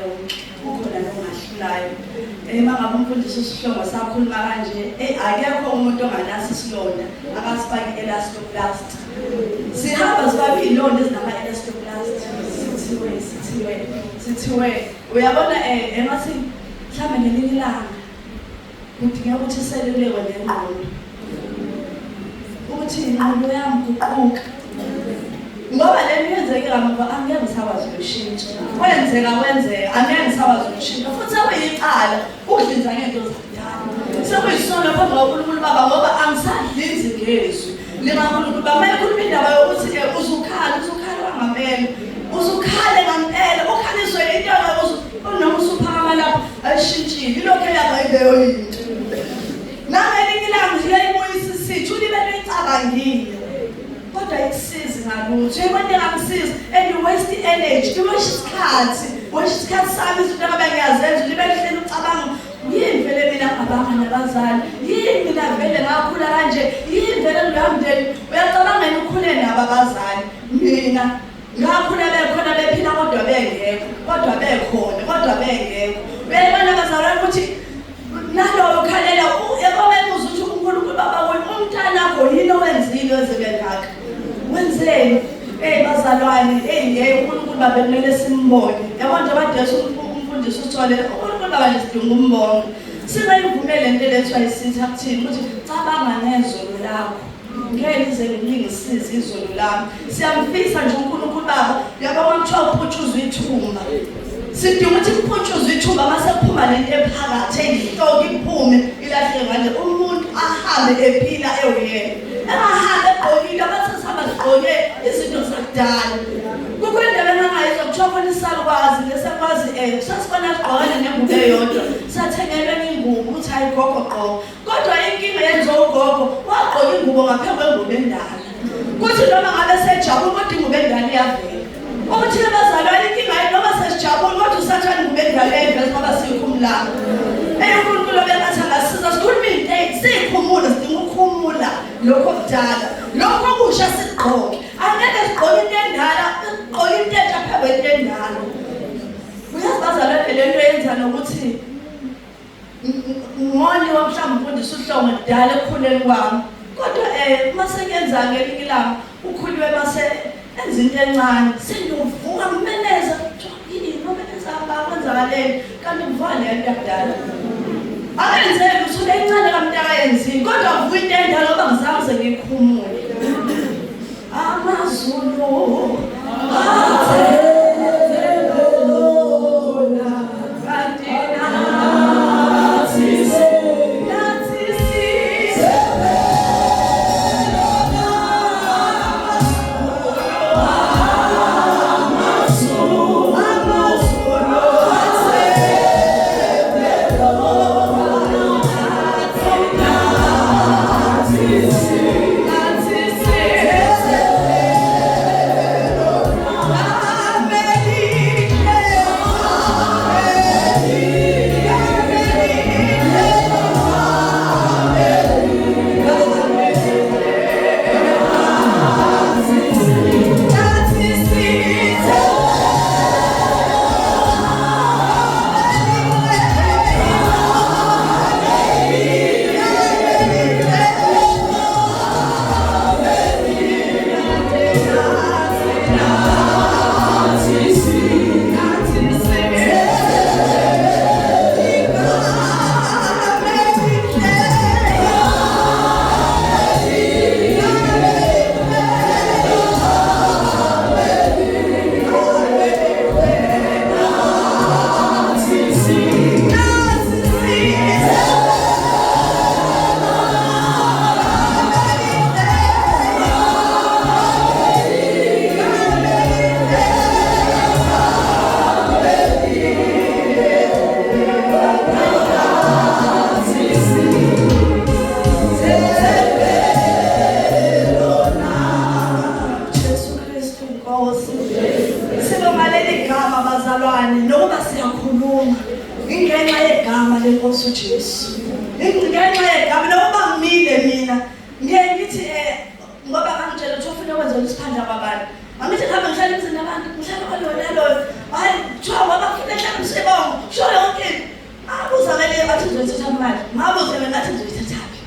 yonke ukhona longahlulayo mangabe umfundisi usihlongo sakhuluma kanje akekho umuntu onganaso isilonda akasifaki elastoplast sihamba sifake izilonda ezinama elastoplast sithiwe uyabona engathi mhlawumbe ngelinye ilanga kudingeka ukuthi selulekwe ngengqondo ukuthi ingqondo yami guquka ngoba le miyenzeke kamuva angeke ngisakwazi ukushintsha kwenzeka angeke ngisakwazi ukushintsha futhi akuyiqala ukudlinza ngento zakudala sekuyisona phambi kaNkulunkulu Baba ngoba angisadlinzi ngezwi likaNkulunkulu Baba mayekhuluma indaba yokuthi uzukhala wangamele uzukhale ngampela ukhaliswe into noma usuphakama lapho ayishintshile ilokho yabayileyo yinto ngelinye ilanga ngiyayibuyisa isithi ulibele icabangile kodwa ayikusizi ngalutho yebona engakusizi and you waste energy you waste isikhathi sami izinto ababe ngiyazenza ulibele hleli ucabanga yini vele mina ngabanga nabazali yini mina vele ngakhula kanje yini vele ngiyamndeni uyacabanga ukukhule nabo abazali mina ngakhula bekhona bephila kodwa bengekho kodwa bengekho uyayibona abazali ukuthi naloyo khalela ekobenza ukuthi uNkulunkulu Baba umntana wakho yini owenzile ezebengaka wenzeni bazalwane ngeke uNkulunkulu Baba kumele simbone yabona nje badeso umfundisi uthole uNkulunkulu Baba lesidinga umbongo singayivumele lento lethwa isithi akuthini ukuthi cabanga ngezolo lakho ngeke nize ngilingisize izolo lami siyamfisa nje uNkulunkulu Baba yabona kuthiwa uphutshuzwe ithumba sidinga ukuthi kuphutshuzwe ithumba mase kuphuma lento ephakathi enhloko iphume ilahle ngale umuntu ahambe ephila ewuyena engahambe egqokile abathasaba sigqoke izinto zakudala kukwendaba engangayizwa kuthiwa khona isalukwazi lesekwazi sasibona sigqokane nengubo eyodwa sathengelwe ingubo ukuthi hayi gogo gqoka kodwa inkinga yenziwa ugogo wagqoka ingubo ngaphambi kwengubo endala kuthi noma ngabe sejabula kodwa ingubo endala iyavela ukuthi abazalwane inkinga noma sesijabula kodwa usathana ingubo endala iyavela ngoba siyikhumulanga uNkulunkulu bengathi angasiza sikhuluma into siyikhumula sidinga ukukhumula lokho kudala lokho okusha sigqoke angeke sigqoke into endala sigqoke into entsha phela into endala uyazibazalwane lento yenza nokuthi ngoni wamhlamba umfundisi uhlongo kudala ekukhuleni kwami kodwa mase kuyenza ngelinye ilanga ukhuliwe mase enza into encane senovuka kumeneza yini nomeneza bakwenzakaleni kanti kuvuka lento yakudala akenzele usuke encane kamntaka yenzini kodwa kuvuka into endala ngoba ngizange ngikhumule amazulu ngoba ngangitshela ukuthi ufuna ukwenza isiphandla kwabantu angithi khambe ngihlale emzini abantu ngihlale kwalona hayi kuthiwa ngoba kufika ehlala umsebongo sho yonke abuza vele bathi uzoyithatha imali ngabuze ngathi ngizoyithathaphi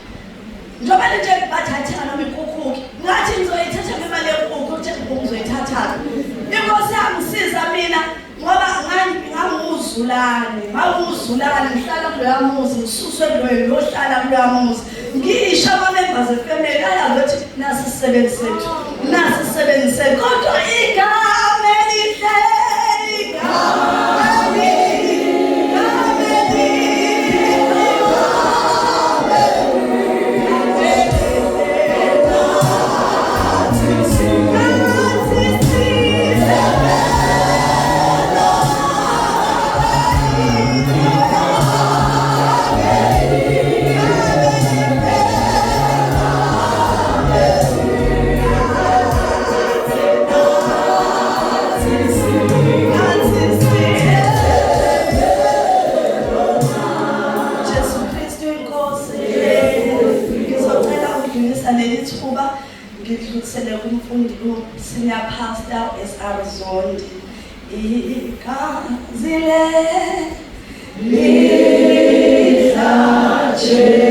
njengoba nje bathatha noma inkukhu ngathi ngizoyithatha imali yenkukhu ukuthi ngizoyithathaphi inkosi yangisiza mina ngoba nganguzulane ngawuzulane ngihlala kuloya muzi ngisuswe kuloyo ngiyohlala kuloya muzi ngisho ama-members efamily ayazi ukuthi nasi isisebenzi sethu nasi isisebenzi sethu kodwa igama elihle ngidlulisele kumfundi senior pastor SR Zondi igazi le lihlatshe